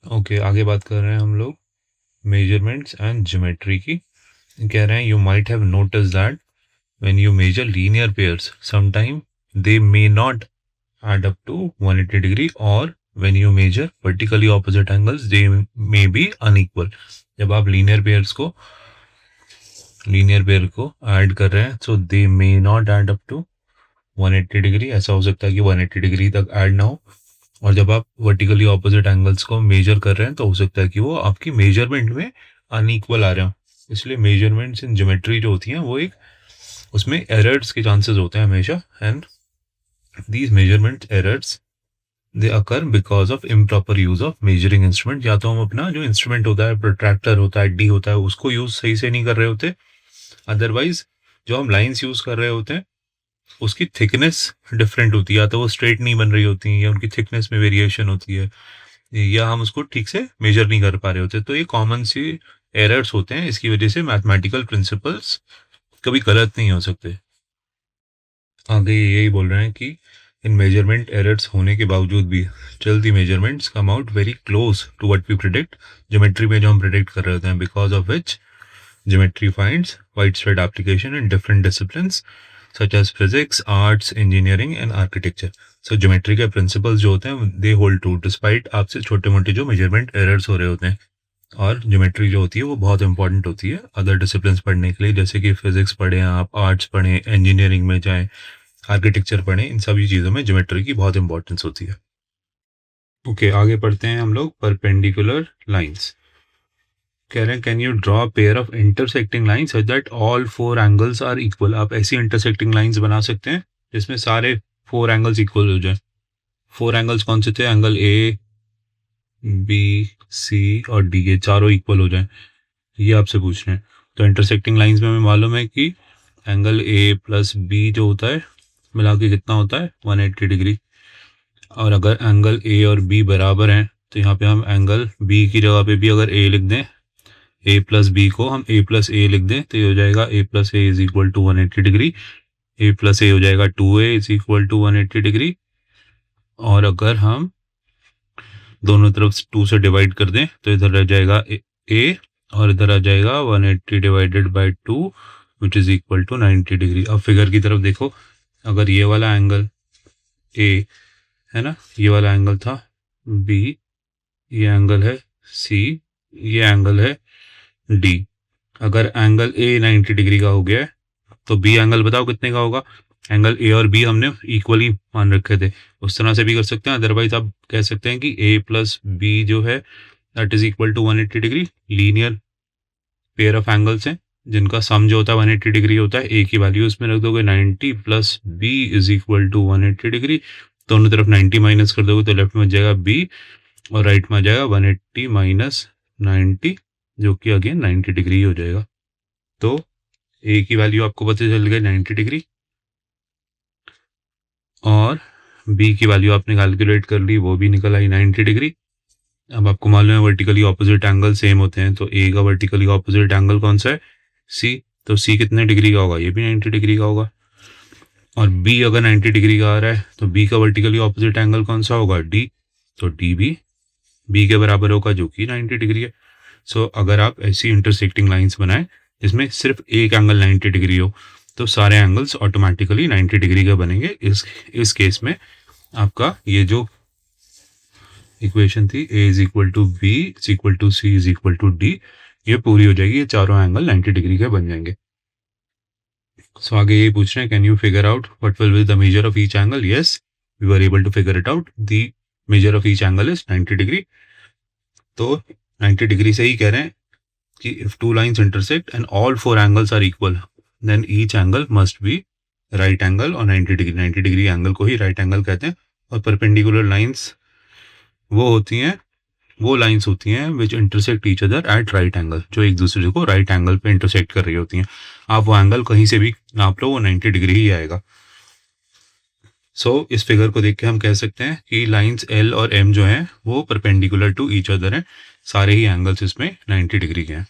Okay, आगे बात कर रहे हैं हम लोग मेजरमेंट्स एंड ज्योमेट्री की। कह रहे हैं you might have notice that when you measure linear pairs sometime they may not add up to 180 degree, or when you measure vertically opposite angles they may be unequal. जब आप linear pair को add कर रहे हैं so they may not add up to 180 degree, ऐसा हो सकता है कि 180 डिग्री तक ऐड ना हो। और जब आप वर्टिकली ऑपोजिट एंगल्स को मेजर कर रहे हैं तो हो सकता है कि वो आपकी मेजरमेंट में अनइक्वल आ रहे हो। इसलिए मेजरमेंट्स इन ज्योमेट्री जो होती हैं वो एक उसमें एरर्स के चांसेस होते हैं हमेशा, and these measurement errors they occur because of improper use of measuring instrument। या तो हम अपना जो इंस्ट्रूमेंट होता है, प्रोट्रैक्टर होता है, डी होता है, उसको यूज सही से नहीं कर रहे होते। अदरवाइज जो हम लाइंस यूज कर रहे होते हैं उसकी थिकनेस डिफरेंट होती है, या तो वो स्ट्रेट नहीं बन रही होती या उनकी थिकनेस में वेरिएशन होती है, या हम उसको ठीक से मेजर नहीं कर पा रहे होते। तो ये कॉमन सी एरर्स होते हैं, इसकी वजह से मैथमेटिकल प्रिंसिपल्स कभी गलत नहीं हो सकते। आगे यही बोल रहे हैं कि इन मेजरमेंट एरर्स होने के बावजूद भी still the measurements come out very close to what we predict. Geometry में जो हम प्रिडिक्ट कर रहे होते हैं, because of which geometry finds widespread application in different disciplines such as physics, arts, engineering and architecture. So geometry के principles जो होते हैं दे होल्ड ट्रू डिस्पाइट आपसे छोटे मोटे जो मेजरमेंट एरर्स हो रहे होते हैं। और ज्योमेट्री जो होती है वो बहुत इंपॉर्टेंट होती है अदर डिसिप्लिन्स पढ़ने के लिए, जैसे कि फिजिक्स पढ़ें आप, आर्ट्स पढ़ें, इंजीनियरिंग में जाएं, आर्किटेक्चर पढ़ें, इन सभी चीज़ों में ज्योमेट्री की बहुत इंपॉर्टेंस होती है। ओके, आगे पढ़ते हैं हम लोग परपेंडिकुलर लाइंस। कह रहे हैं can you draw pair of intersecting lines such that all 4 angles are equal. आप ऐसी इंटरसेक्टिंग लाइंस बना सकते हैं जिसमें सारे 4 एंगल्स इक्वल हो जाए। 4 एंगल्स कौन से थे? एंगल ए, बी, सी और डी, ये चारों इक्वल हो जाए, ये आपसे पूछ रहे हैं। तो इंटरसेक्टिंग लाइंस में हमें मालूम है कि एंगल ए प्लस बी जो होता है मिला के कितना होता है? 180 डिग्री। और अगर एंगल ए और बी बराबर हैं तो यहाँ पे हम एंगल बी की जगह पे भी अगर ए लिख दें, ए प्लस बी को हम ए प्लस ए लिख दें तो ये हो जाएगा a plus a is equal to 180 degree. A plus a हो जाएगा 2a is equal to 180 degree. और अगर हम दोनों तरफ 2 से डिवाइड कर दें तो इधर रह जाएगा ए और इधर आ जाएगा 180 divided by 2 which is equal to 90 degree. अब फिगर की तरफ देखो, अगर ये वाला एंगल ए है ना, ये वाला एंगल था बी, ये एंगल है सी, ये एंगल है डी। अगर एंगल ए 90 डिग्री का हो गया है तो बी एंगल बताओ कितने का होगा? एंगल ए और बी हमने इक्वली मान रखे थे, उस तरह से भी कर सकते हैं। अदरवाइज आप कह सकते हैं कि ए प्लस बी जो है that is equal to 180 degree. Linear pair of angles हैं जिनका सम जो होता है 180 डिग्री होता है। ए की वैल्यू उसमें रख दोगे 90 plus b is equal to 180 degree. दोनों तरफ 90 माइनस कर दोगे तो लेफ्ट में जाएगा बी और राइट में जाएगा 180 माइनस 90 जो कि अगेन 90 डिग्री हो जाएगा। तो ए की वैल्यू आपको पता चल गई 90 डिग्री और बी की वैल्यू आपने कैलकुलेट कर ली, वो भी निकल आई 90 डिग्री। अब आपको मालूम है वर्टिकली ऑपोजिट एंगल सेम होते हैं, तो ए का वर्टिकली ऑपोजिट एंगल कौन सा है? सी। तो सी कितने डिग्री का होगा? ये भी 90 डिग्री का होगा। और बी अगर 90 डिग्री का आ रहा है तो बी का वर्टिकली ऑपोजिट एंगल कौन सा होगा? डी। तो डी भी बी के बराबर होगा जो कि 90 डिग्री है। सो अगर आप ऐसी इंटरसेक्टिंग लाइंस बनाएं जिसमें सिर्फ एक एंगल 90 डिग्री हो तो सारे एंगल्स ऑटोमेटिकली 90 डिग्री का बनेंगे। इस केस में आपका ये जो इक्वेशन थी a is equal to B is equal to C is equal to D, ये पूरी हो जाएगी, ये चारों एंगल 90 डिग्री के बन जाएंगे। सो आगे ये पूछ रहे हैं can you figure out what will be the measure of each angle? Yes, we were able to figure it out. The measure of each angle is 90 degree. तो 90 डिग्री से ही कह रहे हैं कि if two lines intersect and all 4 angles are equal then each angle must be right angle और 90 degree. 90 degree angle को ही right angle कहते हैं। और परपेंडिकुलर लाइंस वो होती हैं, वो लाइंस होती हैं विच intersect each other at right angle, जो एक दूसरे को राइट एंगल पे इंटरसेक्ट कर रही होती हैं। आप वो एंगल कहीं से भी नाप लो वो 90 डिग्री ही आएगा। सो इस फिगर को देख के हम कह सकते हैं कि लाइंस एल और एम जो हैं वो परपेंडिकुलर टू ईच अदर हैं, सारे ही एंगल्स इसमें 90 डिग्री के हैं।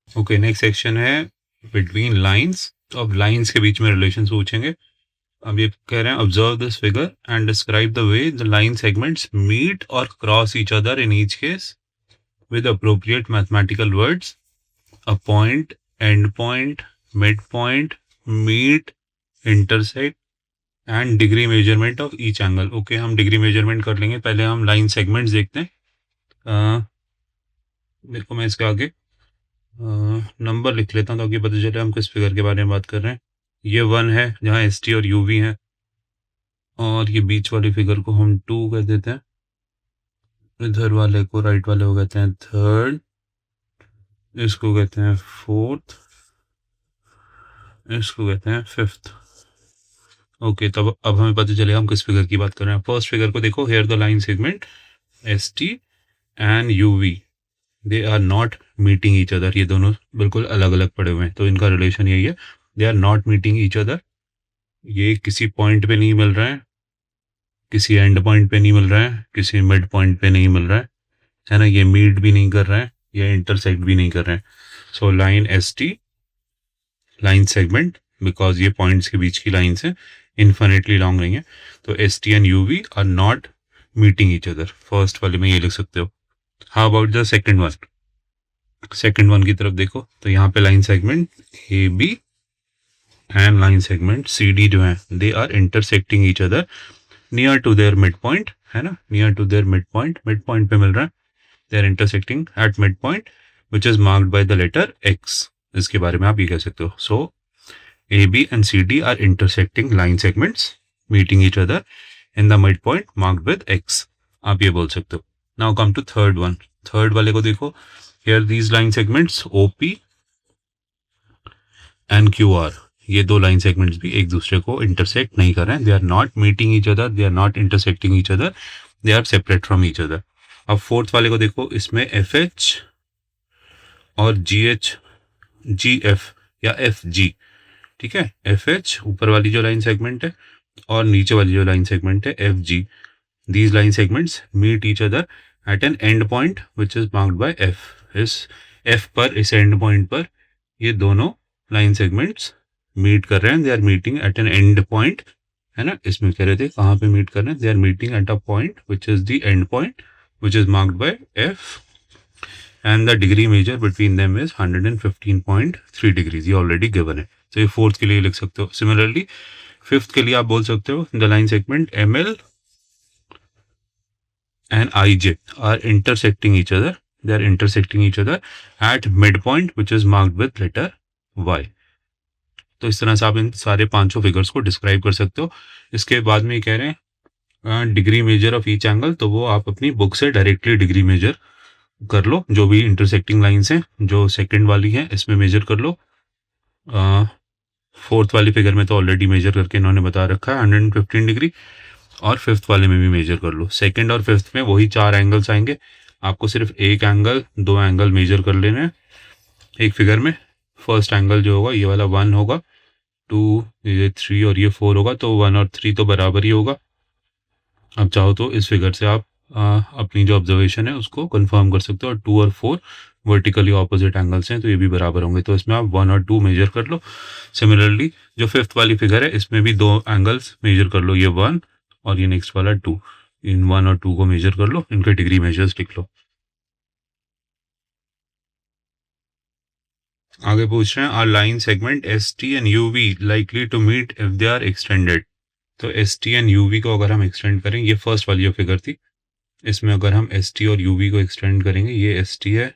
ओके, नेक्स्ट सेक्शन है बिटवीन लाइंस। तो अब लाइंस के बीच में रिलेशन पूछेंगे। अब ये कह रहे हैं observe this figure and describe the way the line segments meet और cross each other in each case with appropriate mathematical words, a point, end point, midpoint, meet, intersect and degree measurement of each angle. Okay, हम degree measurement कर लेंगे, पहले हम line segments देखते हैं। देखो मैं इसके आगे नंबर लिख लेता हूँ ताकि पता चले हम किस फिगर के बारे में बात कर रहे हैं। ये 1 है जहाँ एस टी और यू वी है, और ये बीच वाली फिगर को हम 2 कह देते हैं, इधर वाले को राइट वाले को कहते हैं थर्ड, इसको कहते हैं फोर्थ, इसको कहते हैं फिफ्थ। ओके, तब अब हमें पता चलेगा हम किस फिगर की बात कर रहे हैं। फर्स्ट फिगर को देखो, here the line segment S T and U V they are not meeting each other. ये दोनों बिल्कुल अलग अलग पड़े हुए हैं, तो इनका रिलेशन यही है, they are not meeting each other. ये किसी पॉइंट पे नहीं मिल रहा है, किसी एंड पॉइंट पे नहीं मिल रहा है, किसी मिड पॉइंट पे नहीं मिल रहा है ना। ये मीट भी नहीं कर रहा है, ये इंटरसेक्ट भी नहीं कर रहे हैं। So line S T line segment, because ये पॉइंट्स के बीच की लाइन है, इन्फिनिटली लॉन्ग नहीं है, तो S T and U V are not meeting each other. First वाले में ये लिख सकते हो। How about the second one? Second one की तरफ देखो तो यहाँ पे line segment A B and line segment C D जो है, they are intersecting each other near to their mid point, है ना, near to their mid point पे मिल रहा है। They are intersecting at mid point which is marked by the letter X. इसके बारे में आप ये कह सकते हो। सो AB and CD are intersecting line segments meeting each other in the midpoint marked with X. आप ये बोल सकते हो। Now come to third one. Third वाले को देखो, here these line segments OP and QR, ये दो लाइन सेगमेंट्स भी एक दूसरे को इंटरसेक्ट नहीं कर रहे हैं। They are not meeting each other, they are not intersecting each other, they are separate from each other. अब फोर्थ वाले को देखो, इसमें FH और GH, GF या FG, ठीक है, FH ऊपर वाली जो लाइन सेगमेंट है और नीचे वाली जो लाइन सेगमेंट है FG, these line segments meet each other at an end point which is marked by F. इस F पर, इस end point पर ये दोनों लाइन सेगमेंट्स मीट कर रहे हैं। They are meeting at an end point, है ना। इसमें कह रहे थे कहाँ पे मीट कर रहे हैं, they are meeting at a point which is the end point which is marked by F and the degree measure between them is 115.3 degrees. ये ऑलरेडी गिवन है, तो ये फोर्थ के लिए लिख सकते हो। सिमिलरली फिफ्थ के लिए आप बोल सकते हो the line segment ML and IJ are intersecting each other. They are intersecting each other at midpoint which is marked with letter Y. तो इस तरह से आप इन सारे पांचों फिगर्स को डिस्क्राइब कर सकते हो। इसके बाद में ये कह रहे हैं degree major of each angle, तो वो आप अपनी बुक से डायरेक्टली डिग्री मेजर कर लो। जो भी इंटरसेक्टिंग लाइंस हैं, जो सेकंड वाली है इसमें मेजर कर लो। फोर्थ वाली फिगर में तो ऑलरेडी मेजर करके इन्होंने बता रखा है 115 डिग्री, और फिफ्थ वाले में भी मेजर कर लो। सेकंड और फिफ्थ में वही 4 एंगल्स आएंगे, आपको सिर्फ एक एंगल, 2 एंगल मेजर कर लेने हैं एक फिगर में। फर्स्ट एंगल जो होगा ये वाला 1 होगा, 2, ये 3 और ये 4 होगा, तो 1 और 3 तो बराबर ही होगा। अब चाहो तो इस फिगर से आप अपनी जो ऑब्जर्वेशन है उसको कंफर्म कर सकते हो। और 2 और 4 वर्टिकली ऑपोजिट एंगल्स हैं, तो ये भी बराबर होंगे, तो इसमें आप 1 और 2 मेजर कर लो। सिमिलरली जो फिफ्थ वाली फिगर है इसमें भी 2 एंगल्स मेजर कर लो, ये 1 और ये नेक्स्ट वाला 2। इन 1 और 2 को मेजर कर लो, इनके डिग्री मेजर्स लिख लो। आगे पूछ रहे हैं are line segment S T and U V likely to meet if they are extended. तो S T and U V को अगर हम एक्सटेंड करें, ये फर्स्ट वाली जो फिगर थी, इसमें अगर हम एस टी और यू वी को एक्सटेंड करेंगे, ये एस टी है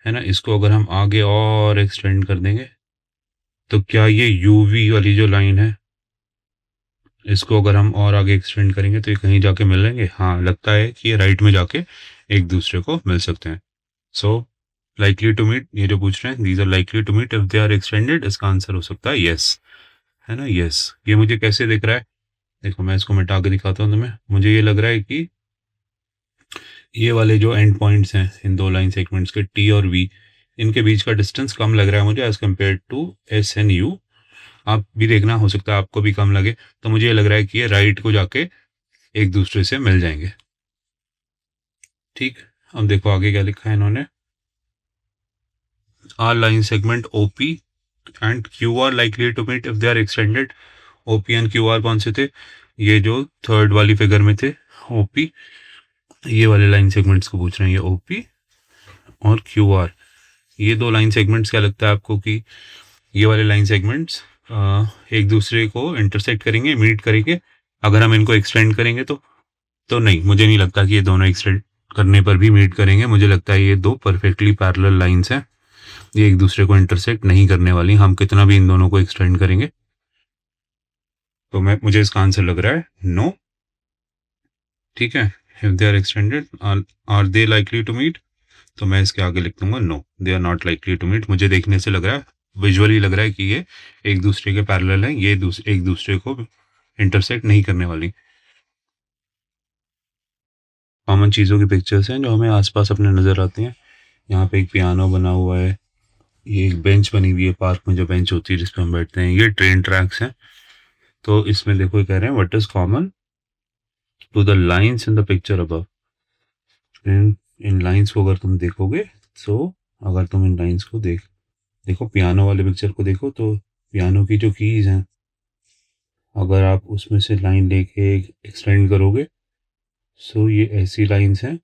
ना, इसको अगर हम आगे और एक्सटेंड कर देंगे तो क्या ये यू वी वाली जो लाइन है इसको अगर हम और आगे एक्सटेंड करेंगे तो ये कहीं जाके मिलेंगे। हाँ, लगता है कि ये राइट में जाके एक दूसरे को मिल सकते हैं। सो लाइकली टू मीट, ये जो पूछ रहे हैं these are likely to meet if they are extended, इसका आंसर हो सकता है यस, है ना, यस। ये मुझे कैसे दिख रहा है, देखो मैं इसको मिटा के दिखाता हूँ तुम्हें। मुझे ये लग रहा है कि ये वाले जो एंड पॉइंट्स हैं इन दो लाइन सेगमेंट्स के टी और वी, इनके बीच का डिस्टेंस कम लग रहा है मुझे as compare to S and U. आप भी देखना, हो सकता है आपको भी कम लगे, तो मुझे ये लग रहा है कि ये राइट को जाके एक दूसरे से मिल जाएंगे। ठीक, अब देखो आगे क्या लिखा है इन्होंने, are line segment OP and Q are likely to meet if they are extended। OP and Q R कौन से थे? ये जो थर्ड वाली फिगर में थे, ओपी, ये वाले लाइन सेगमेंट्स को पूछ रहे हैं, ये ओपी और क्यू आर। ये दो लाइन सेगमेंट्स, क्या लगता है आपको कि ये वाले लाइन सेगमेंट्स एक दूसरे को इंटरसेक्ट करेंगे, मीट करेंगे अगर हम इनको एक्सटेंड करेंगे? तो नहीं, मुझे नहीं लगता कि ये दोनों एक्सटेंड करने पर भी मीट करेंगे। मुझे लगता है ये दो परफेक्टली पैरेलल लाइंस हैं, ये एक दूसरे को इंटरसेक्ट नहीं करने वाली, हम कितना भी इन दोनों को एक्सटेंड करेंगे। तो मुझे इसका आंसर लग रहा है नो। ठीक है, if they are extended are they likely to meet, तो मैं इसके आगे लिख दूंगा no, they are not likely to meet. मुझे देखने से लग रहा है, विजुअली लग रहा है कि ये एक दूसरे के पैरेलल हैं, ये एक दूसरे को इंटरसेक्ट नहीं करने वाली। कॉमन चीज़ों की पिक्चर्स हैं जो हमें आसपास अपने नज़र आती हैं। यहाँ पे एक पियानो बना हुआ है, ये एक बेंच बनी हुई है, पार्क में जो बेंच होती है जिस पे हम बैठते हैं, ये ट्रेन ट्रैक्स हैं। तो इसमें देखो ये कह रहे हैं what is common to the lines in the picture above. इन लाइंस को अगर तुम देखोगे, सो अगर तुम इन लाइंस को देखो पियानो वाले पिक्चर को देखो, तो पियानो की जो कीज हैं, अगर आप उसमें से लाइन लेके एक्सटेंड करोगे, सो ये ऐसी लाइंस हैं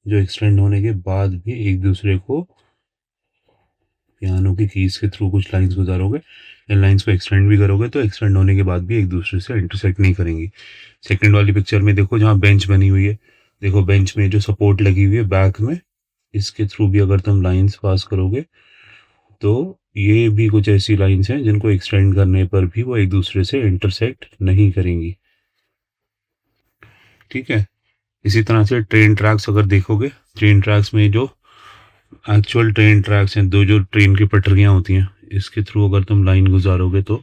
जो एक्सटेंड होने के बाद भी एक दूसरे को, पियानो की कीज के थ्रू कुछ लाइंस गुजारोगे, इन लाइंस को एक्सटेंड भी करोगे तो एक्सटेंड होने के बाद भी एक दूसरे से इंटरसेक्ट नहीं करेंगी। सेकंड वाली पिक्चर में देखो जहाँ बेंच बनी हुई है, देखो बेंच में जो सपोर्ट लगी हुई है बैक में, इसके थ्रू भी अगर तुम लाइंस पास करोगे तो ये भी कुछ ऐसी लाइंस हैं जिनको एक्सटेंड करने पर भी वो एक दूसरे से इंटरसेक्ट नहीं करेंगी। ठीक है, इसी तरह से ट्रेन ट्रैक्स अगर देखोगे, ट्रेन ट्रैक्स में जो एक्चुअल ट्रेन ट्रैक्स हैं, दो जो ट्रेन की पटरियां होती हैं, इसके थ्रू अगर तुम लाइन गुजारोगे तो,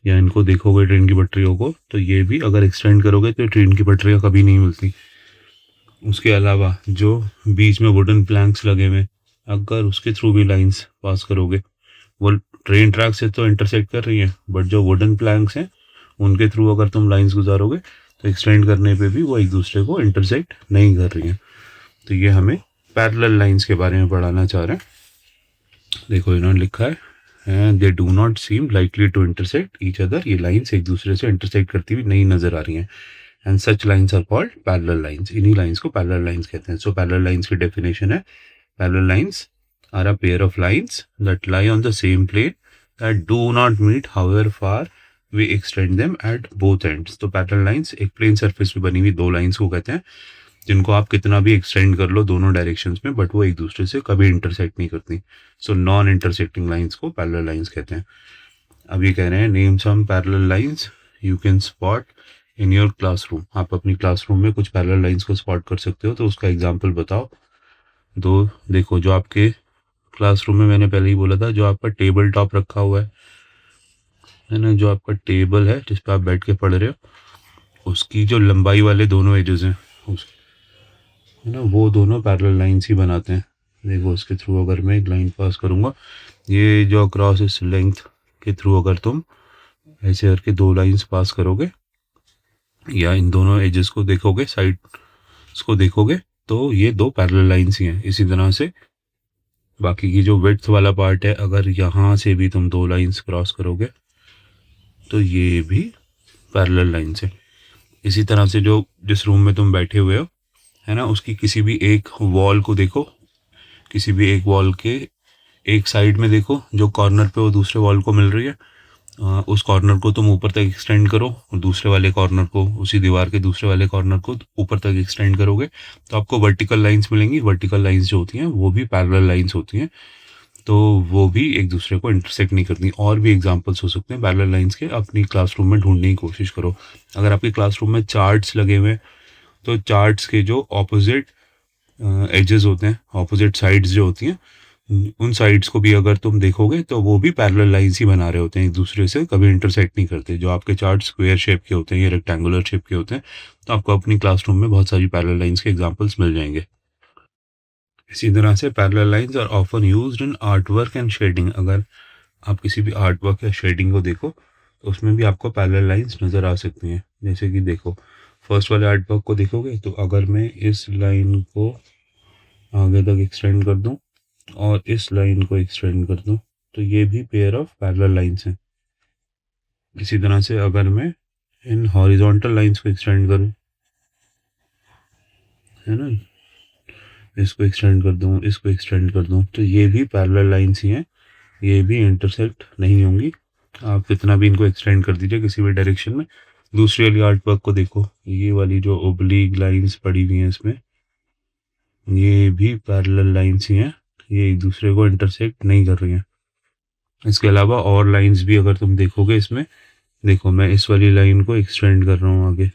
या इनको देखोगे ट्रेन की पटरियों को, तो ये भी अगर एक्सटेंड करोगे तो ट्रेन की पटरियां कभी नहीं मिलती। उसके अलावा जो बीच में वुडन प्लैंक्स लगे हुए, अगर उसके थ्रू भी लाइंस पास करोगे, वो ट्रेन ट्रैक से तो इंटरसेक्ट कर रही है, बट जो वुडन प्लैंक्स हैं उनके थ्रू अगर तुम लाइंस गुजारोगे तो एक्सटेंड करने पे भी वो एक दूसरे को इंटरसेक्ट नहीं कर रही हैं। तो ये हमें पैरेलल लाइंस के बारे में पढ़ाना चाह रहे हैं। देखो इन्होंने लिखा है and they do not seem likely to intersect each other, ये लाइंस एक दूसरे से इंटरसेक्ट करती हुई नहीं नजर आ रही हैं। And such lines are called parallel lines, इन्हीं लाइंस को पैरेलल लाइंस कहते हैं। सो पैरेलल लाइंस की डेफिनेशन है, parallel lines are a pair of lines that lie on the same plane that do not meet however far we extend them at both ends. तो parallel lines एक plane surface पे बनी हुई दो lines को कहते हैं जिनको आप कितना भी एक्सटेंड कर लो दोनों डायरेक्शंस में, बट वो एक दूसरे से कभी इंटरसेक्ट नहीं करती। सो नॉन इंटरसेक्टिंग लाइंस को पैरेलल लाइंस कहते हैं। अब ये कह रहे हैं name some parallel lines you can spot in your classroom. आप अपनी क्लासरूम में कुछ पैरेलल लाइंस को स्पॉट कर सकते हो, तो उसका एग्जाम्पल बताओ। दो देखो, जो आपके क्लासरूम में मैंने पहले ही बोला था, जो आपका टेबल टॉप रखा हुआ है ना, जो आपका टेबल है जिस पे आप बैठ के पढ़ रहे हो, उसकी जो लंबाई वाले दोनों एजेस हैं उस, है ना, वो दोनों पैरेलल लाइंस ही बनाते हैं। देखो उसके थ्रू अगर मैं एक लाइन पास करूँगा, ये जो अक्रॉस इस लेंथ के थ्रू अगर तुम ऐसे करके दो लाइंस पास करोगे, या इन दोनों एजेस को देखोगे, साइड को देखोगे, तो ये दो पैरेलल लाइंस ही हैं। इसी तरह से बाकी की जो विड्थ वाला पार्ट है, अगर यहाँ से भी तुम दो लाइंस क्रॉस करोगे तो ये भी पैरेलल लाइंस है। इसी तरह से जो जिस रूम में तुम बैठे हुए हो, है ना, उसकी किसी भी एक वॉल को देखो, किसी भी एक वॉल के एक साइड में देखो, जो कॉर्नर पे वो दूसरे वॉल को मिल रही है, उस कॉर्नर को तुम ऊपर तक एक्सटेंड करो, और दूसरे वाले कॉर्नर को, उसी दीवार के दूसरे वाले कॉर्नर को ऊपर तक एक्सटेंड करोगे, तो आपको वर्टिकल लाइंस मिलेंगी। वर्टिकल लाइंस जो होती हैं वो भी पैरेलल लाइंस होती हैं, तो वो भी एक दूसरे को इंटरसेक्ट नहीं करती। और भी एग्जांपल्स हो सकते हैं पैरेलल लाइंस के, अपनी क्लासरूम में ढूंढने की कोशिश करो। अगर आपके क्लासरूम में चार्ट्स लगे हुए हैं, तो चार्ट्स के जो ऑपोजिट एजेस होते हैं, ऑपोजिट साइड्स जो होती हैं, उन साइड्स को भी अगर तुम देखोगे तो वो भी पैरेलल लाइंस ही बना रहे होते हैं, एक दूसरे से कभी इंटरसेक्ट नहीं करते। जो आपके चार्ट स्क्वायर शेप के होते हैं या रेक्टेंगुलर शेप के होते हैं, तो आपको अपनी क्लासरूम में बहुत सारी पैरेलल लाइंस के एग्जांपल्स मिल जाएंगे। इसी तरह से parallel lines are often used in art work and shading. अगर आप किसी भी आर्ट वर्क या शेडिंग को देखो तो उसमें भी आपको पैरेलल लाइंस नज़र आ सकती हैं। जैसे कि देखो, फर्स्ट वाले आर्ट वर्क को देखोगे तो अगर मैं इस लाइन को आगे तक एक्सटेंड कर दूं और इस लाइन को एक्सटेंड कर दूं, तो ये भी पेयर ऑफ पैरेलल लाइंस हैं। इसी तरह से अगर मैं इन हॉरिजॉन्टल लाइंस को एक्सटेंड करूँ, है ना, इसको एक्सटेंड कर दूँ, इसको एक्सटेंड कर दूँ, तो ये भी पैरेलल लाइंस ही हैं, ये भी इंटरसेक्ट नहीं होंगी। आप कितना भी इनको एक्सटेंड कर दीजिए किसी भी डायरेक्शन में। दूसरी वाली आर्ट वर्क को देखो, ये वाली जो ओब्लिक लाइंस पड़ी हुई हैं इसमें, ये भी पैरेलल लाइंस ही हैं, ये एक दूसरे को इंटरसेक्ट नहीं कर रही हैं। इसके अलावा और लाइंस भी अगर तुम देखोगे इसमें, देखो मैं इस वाली लाइन को एक्सटेंड कर रहा हूँ आगे,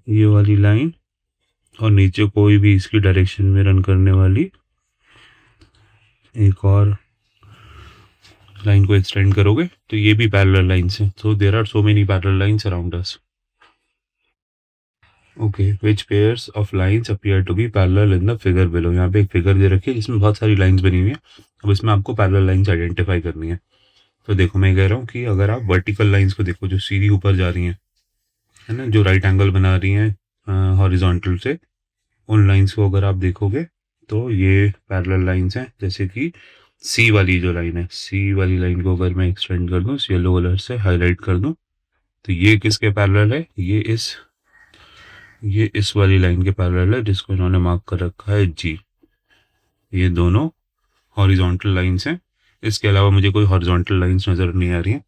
ये वाली लाइन, और नीचे कोई भी इसकी डायरेक्शन में रन करने वाली एक और लाइन को एक्सटेंड करोगे तो ये भी पैरेलल लाइंस हैं। So there are so many parallel lines around us. Okay, which pairs of lines appear to be parallel in the figure below. यहाँ पे एक फिगर दे रखी है जिसमें बहुत सारी लाइंस बनी हुई है। अब इसमें आपको पैरेलल लाइंस आइडेंटिफाई करनी है। तो देखो मैं कह रहा हूँ कि अगर आप वर्टिकल लाइंस को देखो जो सीधी ऊपर जा रही हैं, है ना, जो राइट एंगल बना रही हैं हॉरिजॉन्टल से, उन लाइंस को अगर आप देखोगे तो ये पैरेलल लाइंस हैं। जैसे कि सी वाली जो लाइन है, सी वाली लाइन को अगर मैं एक्सटेंड कर दूँ, येलो कलर से हाईलाइट कर दूँ, तो ये किसके पैरेलल है, ये इस वाली लाइन के पैरेलल है जिसको इन्होंने मार्क कर रखा है जी। ये दोनों हॉरिजॉन्टल लाइंस हैं। इसके अलावा मुझे कोई हॉरिजॉन्टल लाइंस नज़र नहीं आ रही हैं,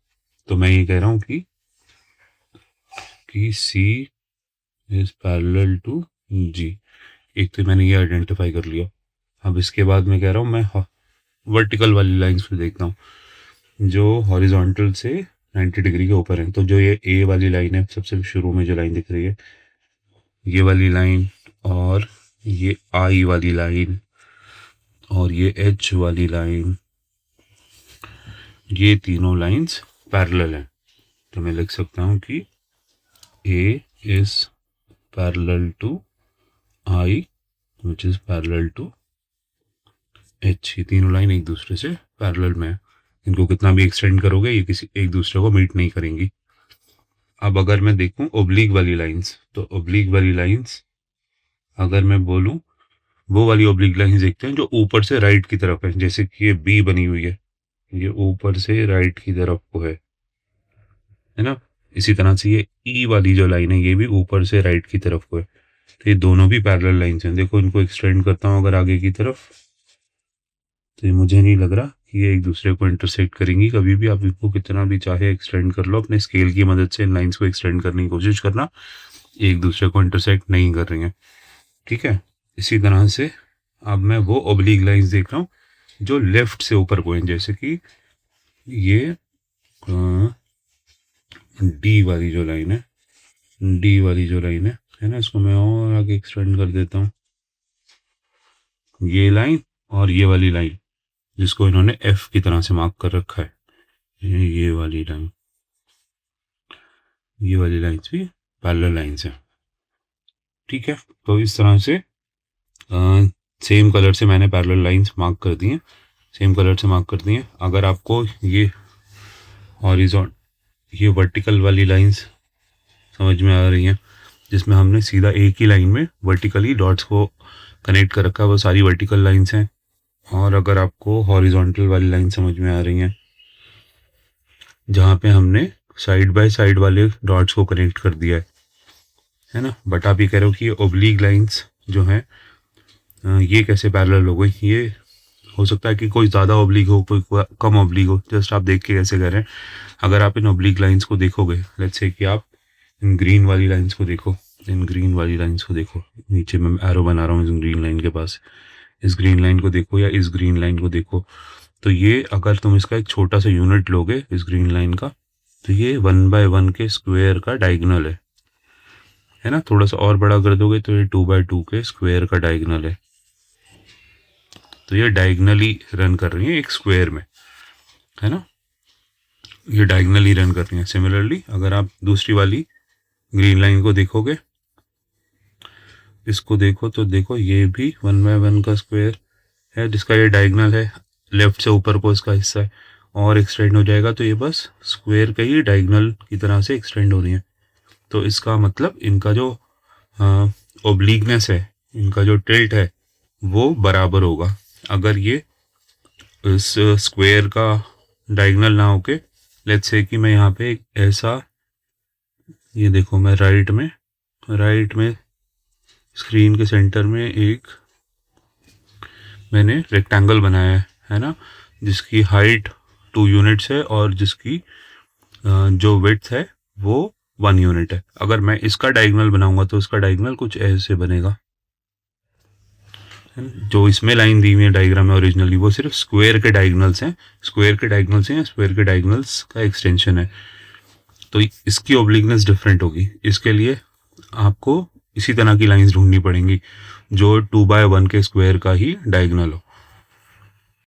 तो मैं ये कह रहा हूँ कि सी इज पैरेलल टू जी। एक तो मैंने ये आइडेंटिफाई कर लिया। अब इसके बाद मैं कह रहा हूँ मैं वर्टिकल वाली लाइंस पे देखता हूँ जो हॉरिजॉन्टल से 90 डिग्री के ऊपर है। तो जो ये ए वाली लाइन है, सबसे शुरू में जो लाइन दिख रही है, ये वाली लाइन, और ये आई वाली लाइन, और ये एच वाली लाइन, ये तीनों लाइंस पैरेलल हैं। तो मैं लिख सकता हूँ कि A is parallel to I which is parallel to H. ये तीनों लाइन एक दूसरे से पैरेलल में है। इनको कितना भी एक्सटेंड करोगे ये किसी एक दूसरे को मीट नहीं करेंगी। अब अगर मैं देखूं ओब्लिक वाली लाइंस, तो ओब्लिक वाली लाइंस अगर मैं बोलूं, वो वाली ओब्लिक लाइंस देखते हैं जो ऊपर से राइट की तरफ है। जैसे कि ये बी बनी हुई है, ये ऊपर से राइट की तरफ को है ना। इसी तरह से ये ई वाली जो लाइन है, ये भी ऊपर से राइट की तरफ को है। तो ये दोनों भी पैरेलल लाइंस हैं। देखो इनको एक्सटेंड करता हूँ अगर आगे की तरफ, तो ये मुझे नहीं लग रहा कि ये एक दूसरे को इंटरसेक्ट करेंगी कभी भी। आप इनको कितना भी चाहे एक्सटेंड कर लो, अपने स्केल की मदद से इन लाइंस को एक्सटेंड करने की कोशिश करना, एक दूसरे को इंटरसेक्ट नहीं कर रही हैं, ठीक है। इसी तरह से अब मैं वो ओब्लिक लाइंस देख रहा हूँ जो लेफ्ट से ऊपर को हैं। जैसे कि ये डी वाली जो लाइन है, डी वाली जो लाइन है ना, इसको मैं और आगे एक्सटेंड कर देता हूँ। ये लाइन और ये वाली लाइन जिसको इन्होंने एफ की तरह से मार्क कर रखा है, ये वाली लाइन, ये वाली लाइंस भी पैरेलल लाइंस हैं, ठीक है। तो इस तरह से सेम कलर से मैंने पैरेलल लाइंस मार्क कर दी हैं, सेम कलर से मार्क कर दी हैं। अगर आपको ये हॉरिजॉन्टल, ये वर्टिकल वाली लाइंस समझ में आ रही हैं, जिसमें हमने सीधा एक ही लाइन में वर्टिकली डॉट्स को कनेक्ट कर रखा है, वो सारी वर्टिकल लाइंस हैं। और अगर आपको हॉरिजॉन्टल वाली लाइन समझ में आ रही हैं, जहाँ पे हमने साइड बाय साइड वाले डॉट्स को कनेक्ट कर दिया है ना। बट आप ये कह रहे हो कि ये ओब्लिक लाइंस जो हैं ये कैसे पैरेलल हो गई। ये हो सकता है कि कोई ज़्यादा ओब्लिक हो, कोई कम ओब्लिक हो। जस्ट आप देख के कैसे कह रहे हैं। अगर आप इन ओब्लिक लाइंस को देखोगे, लेट्स से कि आप इन ग्रीन वाली लाइंस को देखो, इन ग्रीन वाली लाइंस को देखो, नीचे मैं एरो बना रहा हूँ इस ग्रीन लाइन के पास, इस ग्रीन लाइन को देखो या इस ग्रीन लाइन को देखो, तो ये अगर तुम इसका एक छोटा सा यूनिट लोगे इस ग्रीन लाइन का, तो ये 1/1 के स्क्वायर का डायगोनल है ना। थोड़ा सा और बड़ा कर दोगे तो ये 2/2 के स्क्वायर का डायगोनल है। तो ये डायगोनली रन कर रही है एक स्क्वायर में, है ना, ये डायगोनली रन कर रही है। सिमिलरली अगर आप दूसरी वाली ग्रीन लाइन को देखोगे, इसको देखो, तो देखो ये भी 1/1 का स्क्वायर है जिसका ये डायगोनल है, लेफ्ट से ऊपर को इसका हिस्सा है, और एक्सटेंड हो जाएगा तो ये बस स्क्वायर का ही डायगोनल की तरह से एक्सटेंड हो रही है। तो इसका मतलब इनका जो ओब्लिकनेस है, इनका जो टिल्ट है वो बराबर होगा। अगर ये इस स्क्वायर का डायगोनल ना होके लेट्स से कि मैं यहाँ पे एक ऐसा, ये देखो मैं राइट में स्क्रीन के सेंटर में एक मैंने रेक्टेंगल बनाया है ना, जिसकी हाइट 2 यूनिट्स है और जिसकी जो विड्थ है वो 1 यूनिट है। अगर मैं इसका डायगोनल बनाऊंगा तो इसका डायगोनल कुछ ऐसे बनेगा। जो इसमें लाइन दी हुई है डायग्राम में ओरिजिनली, वो सिर्फ स्क्वायर के डायगोनल्स हैं, स्क्वायर के डायगोनल्स का एक्सटेंशन है। तो इसकी ओब्लिकनेस डिफरेंट होगी। इसके लिए आपको इसी तरह की लाइंस ढूंढनी पड़ेंगी जो 2/1 के स्क्वायर का ही डायगोनल हो।